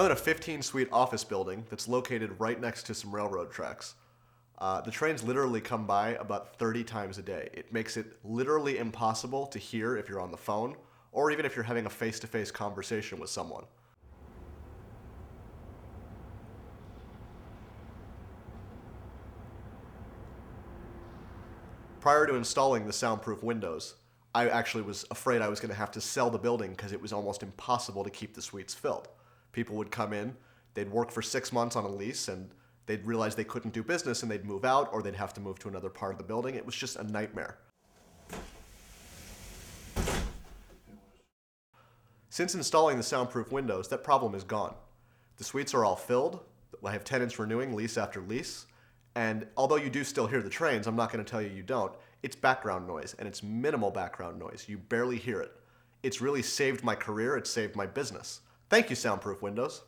in a 15-suite office building that's located right next to some railroad tracks. The trains literally come by about 30 times a day. It makes it literally impossible to hear if you're on the phone, or even if you're having a face-to-face conversation with someone. Prior to installing the Soundproof Windows, I actually was afraid I was going to have to sell the building because it was almost impossible to keep the suites filled. People would come in, they'd work for 6 months on a lease, and they'd realize they couldn't do business and they'd move out, or they'd have to move to another part of the building. It was just a nightmare. Since installing the Soundproof Windows, that problem is gone. The suites are all filled. I have tenants renewing lease after lease. And although you do still hear the trains, I'm not going to tell you don't, it's background noise, and it's minimal background noise. You barely hear it. It's really saved my career. It's saved my business. Thank you, Soundproof Windows.